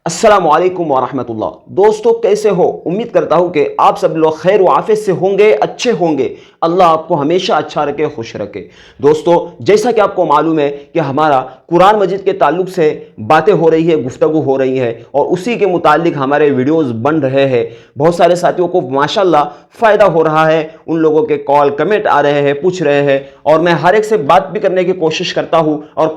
अस्सलामु अलैकुम वरहमतुल्लाह। दोस्तों कैसे हो? उम्मीद करता हूँ कि आप सब लोग खैर व आफियत से होंगे, अच्छे होंगे। अल्लाह आपको हमेशा अच्छा रखे, खुश रखे। दोस्तों जैसा कि आपको मालूम है कि हमारा कुरान मजीद के ताल्लुक से बातें हो रही है, गुफ्तगू हो रही है और उसी के मुतालिक हमारे वीडियोज़ बन रहे हैं। बहुत सारे साथियों को माशाल्लाह फ़ायदा हो रहा है, उन लोगों के कॉल कमेंट आ रहे हैं, पूछ रहे हैं और मैं हर एक से बात भी करने की कोशिश करता हूँ और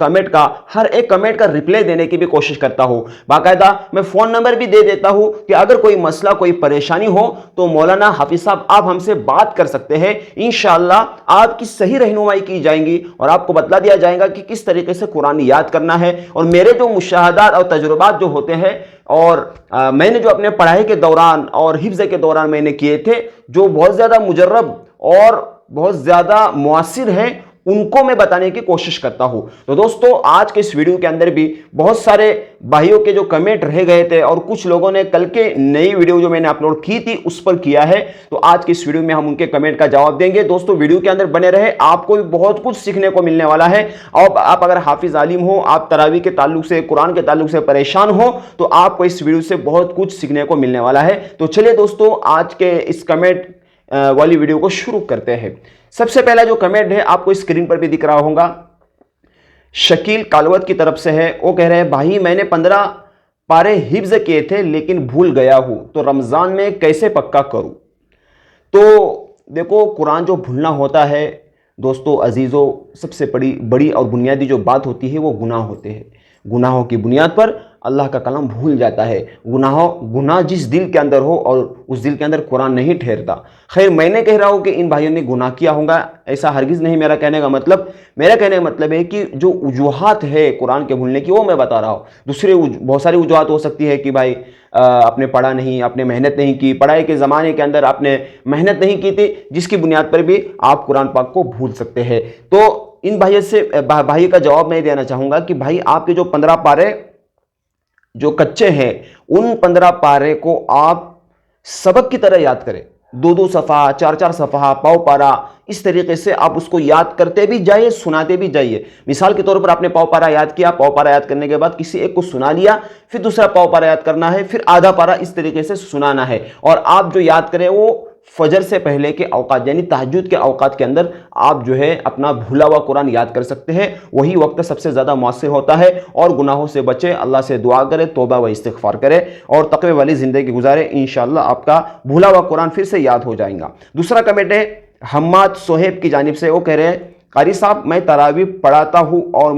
हर एक कमेंट का रिप्लाई देने की भी कोशिश करता हूँ। बाकायदा मैं फ़ोन नंबर भी दे देता हूँ कि अगर कोई मसला, कोई परेशानी हो तो मौलाना हाफिज साहब आप हमसे बात कर सकते हैं। इंशाअल्लाह आपकी सही रहनुमाई की जाएंगी और आपको बतला दिया जाएगा कि किस तरीके से कुरान याद करना है। और मेरे जो मुशाहदात और तजुर्बात जो होते हैं और मैंने जो अपने पढ़ाई के दौरान और हिफ्ज़ के दौरान मैंने किए थे, जो बहुत ज़्यादा मुजर्रब और बहुत ज़्यादा मुअस्सिर हैं, उनको मैं बताने की कोशिश करता हूं। तो दोस्तों आज के इस वीडियो के अंदर भी बहुत सारे भाइयों के जो कमेंट रह गए थे और कुछ लोगों ने कल के नई वीडियो जो मैंने अपलोड की थी उस पर किया है, तो आज की इस वीडियो में हम उनके कमेंट का जवाब देंगे। दोस्तों वीडियो के अंदर बने रहे, आपको भी बहुत कुछ सीखने को मिलने वाला है। और आप अगर हाफिज आलिम हो, आप तरावी के ताल्लुक से, कुरान के ताल्लुक से परेशान हो, तो आपको इस वीडियो से बहुत कुछ सीखने को मिलने वाला है। तो चलिए दोस्तों आज के इस कमेंट वाली वीडियो को शुरू करते हैं। सबसे पहला जो कमेंट है आपको स्क्रीन पर भी दिख रहा होगा, शकील कालवत की तरफ से है। वो कह रहे हैं भाई मैंने 15 पारे हिफ्ज किए थे लेकिन भूल गया हूं, तो रमजान में कैसे पक्का करूं? तो देखो कुरान जो भूलना होता है दोस्तों अजीज़ों, सबसे बड़ी और बुनियादी जो बात होती है वो गुनाह होते हैं। गुनाहों की बुनियाद पर अल्लाह का कलाम भूल जाता है। गुनाह जिस दिल के अंदर हो और उस दिल के अंदर कुरान नहीं ठहरता। खैर मैं कह रहा हूँ कि इन भाइयों ने गुनाह किया होगा, ऐसा हरगिज़ नहीं मेरा कहने का मतलब है कि जो वजूहात है कुरान के भूलने की वो मैं बता रहा हूँ। दूसरे बहुत सारी वजूहात हो सकती है कि भाई आपने पढ़ा नहीं, आपने मेहनत नहीं की, पढ़ाई के ज़माने के अंदर आपने मेहनत नहीं की थी, जिसकी बुनियाद पर भी आप कुरान पाक को भूल सकते हैं। तो इन भाई का जवाब मैं देना चाहूँगा कि भाई आपके जो 15 पारे जो कच्चे हैं, उन 15 पारे को आप सबक की तरह याद करें। 2-2 सफ़ा, 4-4 सफ़ा, पाव पारा, इस तरीके से आप उसको याद करते भी जाइए, सुनाते भी जाइए। मिसाल के तौर पर आपने पाव पारा याद किया, पाव पारा याद करने के बाद किसी एक को सुना लिया, फिर दूसरा पाव पारा याद करना है, फिर आधा पारा, इस तरीके से सुनाना है। और आप जो याद करें वो फजर से पहले के औकात यानी तहज्जुद के औकात के अंदर आप जो है अपना भूला हुआ कुरान याद कर सकते हैं। वही वक्त सबसे ज़्यादा मौसर होता है। और गुनाहों से बचे, अल्लाह से दुआ करे, तौबा व इस्तिग़फ़ार करे और तक़वे वाली ज़िंदगी गुजारे। इंशाअल्लाह आपका भूला हुआ कुरान फिर से याद हो जाएगा। दूसरा कमेंट है हम्माद सोहेब की जानिब से। वो कह रहे हैं कारी साहब मैं तरावी पढ़ाता हूँ और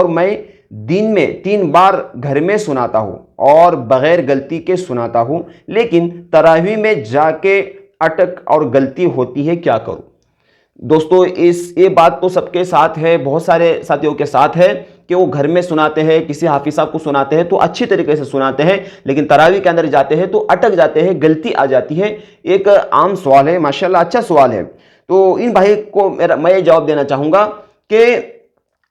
मैं दिन में 3 बार घर में सुनाता हूँ और बग़ैर गलती के सुनाता हूँ, लेकिन तरावी में जाके अटक और गलती होती है, क्या करूं? दोस्तों ये बात तो सबके साथ है, बहुत सारे साथियों के साथ है कि वो घर में सुनाते हैं, किसी हाफिज साहब को सुनाते हैं तो अच्छी तरीके से सुनाते हैं, लेकिन तरावी के अंदर जाते हैं तो अटक जाते हैं, गलती आ जाती है। एक आम सवाल है, माशाल्लाह अच्छा सवाल है। तो इन भाई को मैं ये जवाब देना चाहूँगा कि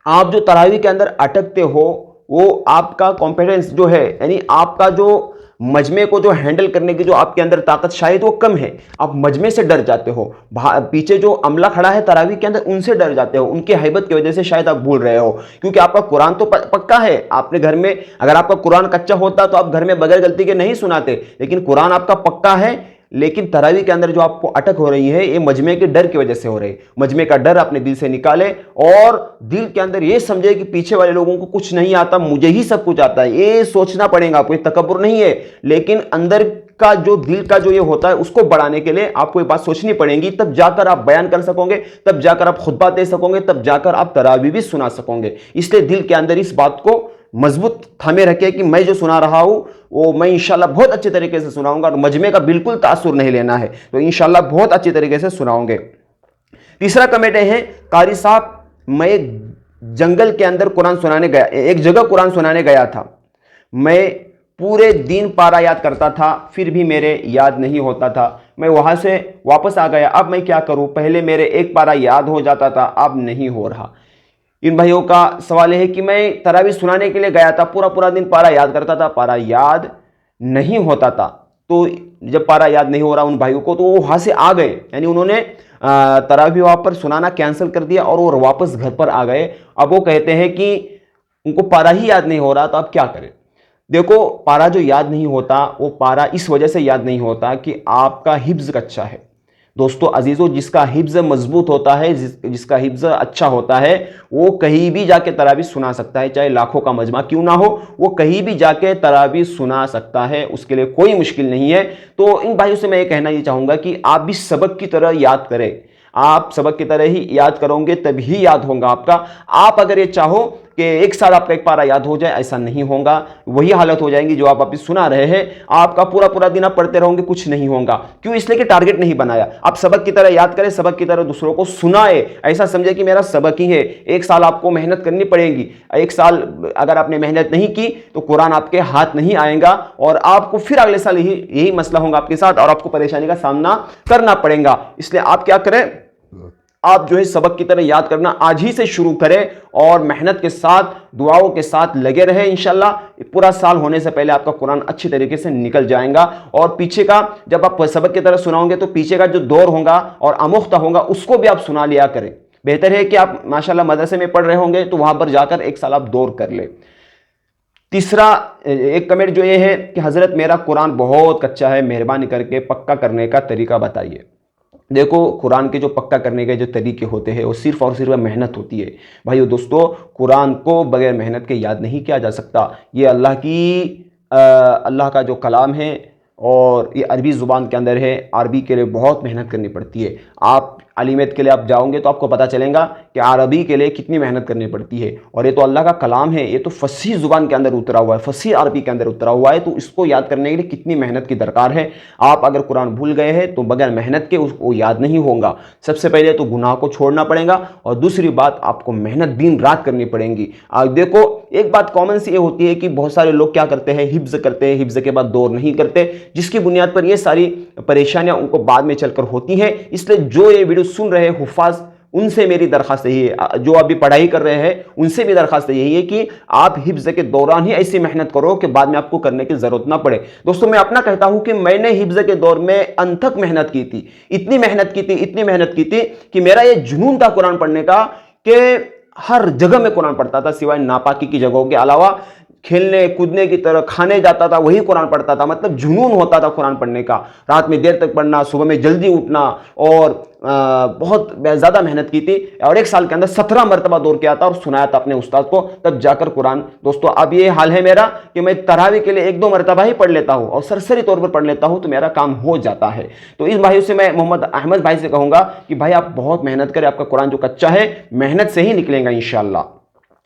आप जो तरावी के अंदर अटकते हो वो आपका कॉम्पिटेंस जो है, यानी आपका जो मजमे को जो हैंडल करने की जो आपके अंदर ताकत शायद वो कम है। आप मजमे से डर जाते हो, पीछे जो अमला खड़ा है तरावी के अंदर उनसे डर जाते हो, उनकी हैबत की वजह से शायद आप भूल रहे हो। क्योंकि आपका कुरान तो पक्का है, आपने घर में, अगर आपका कुरान कच्चा होता तो आप घर में बगैर गलती के नहीं सुनाते, लेकिन कुरान आपका पक्का है। लेकिन तरावी के अंदर जो आपको अटक हो रही है ये मजमे के डर की वजह से हो रही है। मजमे का डर अपने दिल से निकाले और दिल के अंदर ये समझे कि पीछे वाले लोगों को कुछ नहीं आता, मुझे ही सब कुछ आता है। ये सोचना पड़ेगा आपको, ये तकब्बुर नहीं है, लेकिन अंदर का जो दिल का जो ये होता है उसको बढ़ाने के लिए आपको ये बात सोचनी पड़ेगी। तब जाकर आप बयान कर सकोगे, तब जाकर आप खुतबा दे सकोगे, तब जाकर आप तरावी भी सुना सकोगे। इसलिए दिल के अंदर इस बात को मजबूत थामे रखे कि मैं जो सुना रहा हूं वो मैं इंशाल्लाह बहुत अच्छे तरीके से सुनाऊंगा और मजमे का बिल्कुल तासुर नहीं लेना है, तो इंशाल्लाह बहुत अच्छे तरीके से सुनाओगे। तीसरा कमेंट है कारी साहब मैं जंगल के अंदर कुरान सुनाने गया, एक जगह कुरान सुनाने गया था, मैं पूरे दिन पारा याद करता था फिर भी मेरे याद नहीं होता था, मैं वहां से वापस आ गया, अब मैं क्या करूं? पहले मेरे एक पारा याद हो जाता था, अब नहीं हो रहा। इन भाइयों का सवाल है कि मैं तरावी सुनाने के लिए गया था, पूरा दिन पारा याद करता था, पारा याद नहीं होता था। तो जब पारा याद नहीं हो रहा उन भाइयों को, तो वो वहां से आ गए, यानी उन्होंने तरावी वहां पर सुनाना कैंसिल कर दिया और वो वापस घर पर आ गए। अब वो कहते हैं कि उनको पारा ही याद नहीं हो रहा, तो अब क्या करें? देखो, पारा जो याद नहीं होता वो पारा इस वजह से याद नहीं होता कि आपका हिफ्ज कच्चा है। दोस्तों अजीजों, जिसका हिफ्ज मजबूत होता है, जिसका हिफ्ज अच्छा होता है, वो कहीं भी जाके तरावी सुना सकता है, चाहे लाखों का मजमा क्यों ना हो, वो कहीं भी जाके तरावी सुना सकता है, उसके लिए कोई मुश्किल नहीं है। तो इन भाइयों से मैं ये कहना चाहूंगा कि आप भी सबक की तरह याद करें। आप सबक की तरह ही याद करोगे तभी याद होगा आपका। आप अगर ये चाहो कि एक साल आपका एक पारा याद हो जाए, ऐसा नहीं होगा। वही हालत हो जाएगी जो आप अभी सुना रहे हैं। आपका पूरा पूरा दिन आप पढ़ते रहोगे, कुछ नहीं होगा। क्यों? इसलिए कि टारगेट नहीं बनाया। आप सबक की तरह याद करें, सबक की तरह दूसरों को सुनाए। ऐसा समझे कि मेरा सबक ही है। एक साल आपको मेहनत करनी पड़ेगी। एक साल अगर आपने मेहनत नहीं की तो कुरान आपके हाथ नहीं आएगा और आपको फिर अगले साल यही मसला होगा आपके साथ और आपको परेशानी का सामना करना पड़ेगा। इसलिए आप क्या करें, आप जो है सबक की तरह याद करना आज ही से शुरू करें और मेहनत के साथ, दुआओं के साथ लगे रहे। इंशाल्लाह पूरा साल होने से पहले आपका कुरान अच्छी तरीके से निकल जाएगा। और पीछे का जब आप सबक की तरह सुनाओगे तो पीछे का जो दौर होगा और अमुख्ता होगा उसको भी आप सुना लिया करें। बेहतर है कि आप माशाल्लाह मदरसे में पढ़ रहे होंगे तो वहां पर जाकर एक साल आप दौर कर ले। तीसरा एक कमेंट जो ये है कि हजरत मेरा कुरान बहुत कच्चा है, मेहरबानी करके पक्का करने का तरीका बताइए। देखो, कुरान के जो पक्का करने के जो तरीके होते हैं वो सिर्फ और सिर्फ मेहनत होती है। भाइयों दोस्तों, कुरान को बगैर मेहनत के याद नहीं किया जा सकता। ये अल्लाह का जो कलाम है और ये अरबी ज़ुबान के अंदर है। अरबी के लिए बहुत मेहनत करनी पड़ती है। आप अलीमत के लिए आप जाओगे तो आपको पता चलेगा कि अरबी के लिए कितनी मेहनत करनी पड़ती है। और ये तो अल्लाह का कलाम है, ये तो फसीह ज़ुबान के अंदर उतरा हुआ है, फसीह अरबी के अंदर उतरा हुआ है। तो इसको याद करने के लिए कितनी मेहनत की दरकार है। आप अगर कुरान भूल गए हैं तो बगैर मेहनत के उसको याद नहीं होगा। सबसे पहले तो गुनाह को छोड़ना पड़ेगा और दूसरी बात आपको मेहनत दिन रात करनी पड़ेगी। देखो, एक बात कॉमन सी ये होती है कि बहुत सारे लोग क्या करते हैं, हिफ्ज करते हैं, हिफ्ज के बाद दौर नहीं करते, जिसकी बुनियाद पर ये सारी परेशानियां उनको बाद में चलकर होती हैं। इसलिए जो ये वीडियो सुन रहे हैं हुफ़ाज, उनसे मेरी दरखास्त यही है, जो अभी पढ़ाई कर रहे हैं उनसे भी दरखास्त यही है कि आप हिफ्ज के दौरान ही ऐसी मेहनत करो कि बाद में आपको करने की जरूरत ना पड़े। दोस्तों, मैं अपना कहता हूं कि मैंने हिफ्ज के दौर में अनथक मेहनत की थी, इतनी मेहनत की थी कि मेरा ये जुनून था कुरान पढ़ने का कि हर जगह में कुरान पढ़ता था, सिवाय नापाकी की जगहों के अलावा। खेलने कूदने की तरह खाने जाता था, वही कुरान पढ़ता था। मतलब जुनून होता था कुरान पढ़ने का। रात में देर तक पढ़ना, सुबह में जल्दी उठना और बहुत ज़्यादा मेहनत की थी। और एक साल के अंदर 17 मरतबा दौर किया था और सुनाया था अपने उस्ताद को, तब जाकर कुरान। दोस्तों, अब ये हाल है मेरा कि मैं तरावी के लिए 1-2 मरतबा ही पढ़ लेता हूँ और सरसरी तौर पर पढ़ लेता हूँ तो मेरा काम हो जाता है। तो इस भाइयों से मैं मोहम्मद अहमद भाई से कहूँगा कि भाई आप बहुत मेहनत करें, आपका कुरान जो कच्चा है मेहनत से ही निकलेगा इंशाअल्लाह।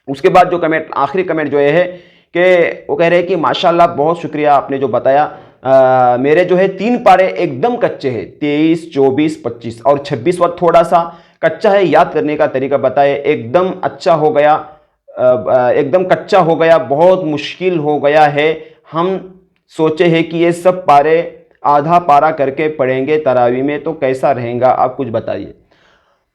उसके बाद जो कमेंट, आखिरी कमेंट जो है कि वो कह रहे हैं कि माशाल्लाह बहुत शुक्रिया आपने जो बताया। मेरे जो है 3 पारे एकदम कच्चे हैं, 23, 24, 25 और 26 वाला थोड़ा सा कच्चा है। याद करने का तरीका बताए। एकदम अच्छा हो गया, एकदम कच्चा हो गया, बहुत मुश्किल हो गया है। हम सोचे हैं कि ये सब पारे आधा पारा करके पढ़ेंगे तरावी में, तो कैसा रहेगा, आप कुछ बताइए।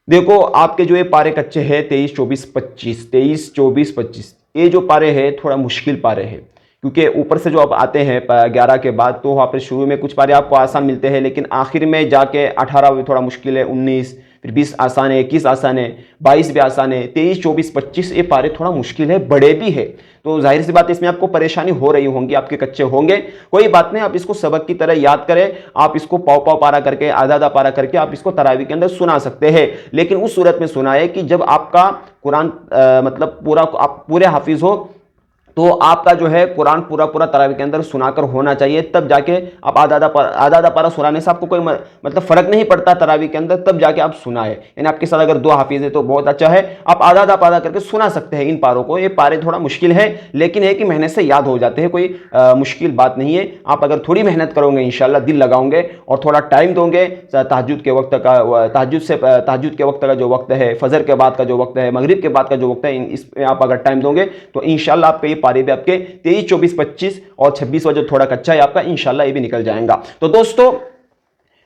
देखो, आपके जो ये पारे कच्चे हैं 23, 24, 25, 23, 24, 25, ये जो पारे हैं थोड़ा मुश्किल पारे हैं, क्योंकि ऊपर से जो आप आते हैं 11 के बाद तो वहाँ पर शुरू में कुछ पारे आपको आसान मिलते हैं, लेकिन आखिर में जाके 18 भी थोड़ा मुश्किल है, 19, फिर 20 आसान है, 21 आसान है, 22 भी आसान है, 23, 24, 25 ये पारे थोड़ा मुश्किल है, बड़े भी है। तो जाहिर सी बात है इसमें आपको परेशानी हो रही होंगी, आपके कच्चे होंगे। कोई बात नहीं, आप इसको सबक की तरह याद करें। आप इसको पाव पारा करके, आधा पारा करके आप इसको तरावी के अंदर सुना सकते हैं। लेकिन उस सूरत में सुनाए कि जब आपका कुरान मतलब पूरा, आप पूरे हाफिज हो, तो आपका जो है कुरान पूरा तरावी के अंदर सुनाकर होना चाहिए। तब जाके आप आधा पारा सुनाने से आपको कोई मतलब फर्क नहीं पड़ता तरावी के अंदर, तब जाके आप सुनाए। यानी आपके साथ अगर 2 हाफिज है तो बहुत अच्छा है, आप आधा पारा करके सुना सकते हैं इन पारों को। ये पारे थोड़ा मुश्किल है, लेकिन है कि मेहनत से याद हो जाते हैं, कोई मुश्किल बात नहीं है। आप अगर थोड़ी मेहनत करोगे, इंशाल्लाह दिल लगाओगे और थोड़ा टाइम दोगे, तहज्जुद के वक्त का, तहज्जुद के वक्त का जो वक्त है, फजर के बाद का जो वक्त है, मगरिब के बाद का जो वक्त है, इसमें आप अगर टाइम दोगे तो इंशाल्लाह आप पे पारे भी आपके 23, 24, 25 और 26 जो थोड़ा कच्चा है आपका, इंशाल्लाह ये भी निकल जाएगा। तो दोस्तों,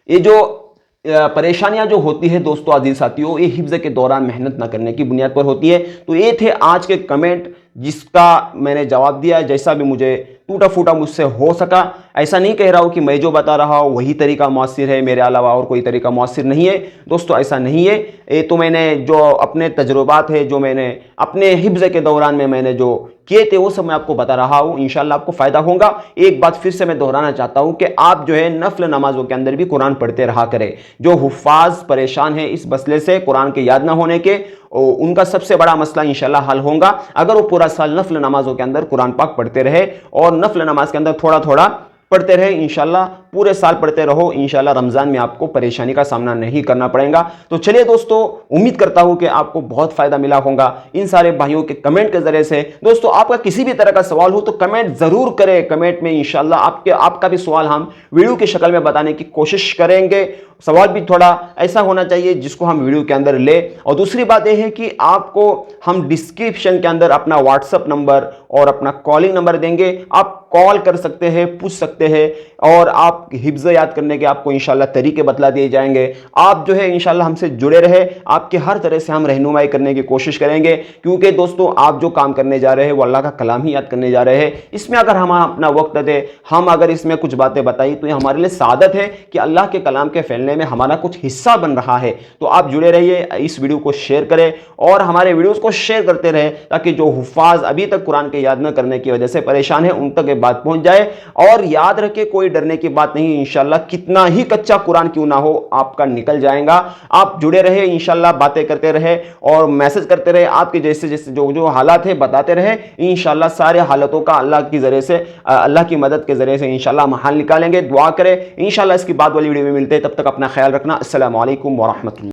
ये जो परेशानियां जो होती है दोस्तों, अजीज साथियों, ये हिफ्ज के दौरान मेहनत ना करने की बुनियाद पर होती है। तो ये थे आज के कमेंट जिसका मैंने जवाब दिया, जैसा भी मुझे टूटा फूटा मुझसे हो सका। ऐसा नहीं कह रहा हूं कि मैं जो बता रहा हूं वही तरीका मौसर है, मेरे अलावा और कोई तरीका मौसर नहीं है। दोस्तों, ऐसा नहीं है। ये तो मैंने जो अपने तजुर्बात है, जो मैंने अपने हिफ्ज के दौरान में मैंने जो किए थे वो सब मैं आपको बता रहा हूं, इंशाल्लाह आपको फायदा होगा। एक बात फिर से मैं दोहराना चाहता हूं कि आप जो है नफल नमाजों के अंदर भी कुरान पढ़ते रहा करें। जो हुफ्फाज परेशान है इस मसले से, कुरान के याद ना होने के, उनका सबसे बड़ा मसला इंशाल्लाह हल होगा अगर वो पूरा साल नफल नमाजों के अंदर कुरान पाक पढ़ते रहे और नफल नमाज के अंदर थोड़ा थोड़ा पढ़ते रहे। इंशाल्लाह पूरे साल पढ़ते रहो, इंशाल्लाह रमजान में आपको परेशानी का सामना नहीं करना पड़ेगा। तो चलिए दोस्तों, उम्मीद करता हूं कि आपको बहुत फायदा मिला होगा इन सारे भाइयों के कमेंट के जरिए से। दोस्तों, आपका किसी भी तरह का सवाल हो तो कमेंट जरूर करें। कमेंट में इंशाल्लाह आपका भी सवाल हम वीडियो की शक्ल में बताने की कोशिश करेंगे। सवाल भी थोड़ा ऐसा होना चाहिए जिसको हम वीडियो के अंदर ले। और दूसरी बात यह है कि आपको हम डिस्क्रिप्शन के अंदर अपना व्हाट्सएप नंबर और अपना कॉलिंग नंबर देंगे। आप कॉल कर सकते हैं, पूछ सकते हैं, और आप हिफ्ज़ याद करने के आपको इंशाल्लाह तरीके बतला दिए जाएंगे। आप जो है इंशाल्लाह हमसे जुड़े रहे, आपके हर तरह से हम रहनुमाई करने की कोशिश करेंगे, क्योंकि दोस्तों आप जो काम करने जा रहे हैं वो अल्लाह का कलाम ही याद करने जा रहे हैं। इसमें अगर हम अपना वक्त दें, हम अगर इसमें कुछ बातें बताई तो ये हमारे लिए सादत है कि अल्लाह के कलाम के फैलने में हमारा कुछ हिस्सा बन रहा है। तो आप जुड़े रहिए, इस वीडियो को शेयर करें और हमारे वीडियोस को शेयर करते रहे, ताकि जो हुफ्फाज अभी तक कुरान के याद न करने की वजह से परेशान है उन तक ये बात पहुंच जाए। और याद रखे, कोई डरने की बात नहीं, इंशाल्लाह कितना ही कच्चा कुरान क्यों ना हो आपका निकल जाएगा। आप जुड़े रहे, इंशाल्लाह बातें करते रहे और मैसेज करते रहे, आपके जैसे जैसे जो जो हालात है बताते रहे। इंशाल्लाह सारे हालातों का अल्लाह की जरिए से, अल्लाह की मदद के जरिए से इंशाल्लाह हम हल निकालेंगे। दुआ करें, इंशाल्लाह इसकी बाद वाली वीडियो में मिलते हैं। तब तक अपना ख्याल रखना। अस्सलामु अलैकुम व रहमतुल्लाह।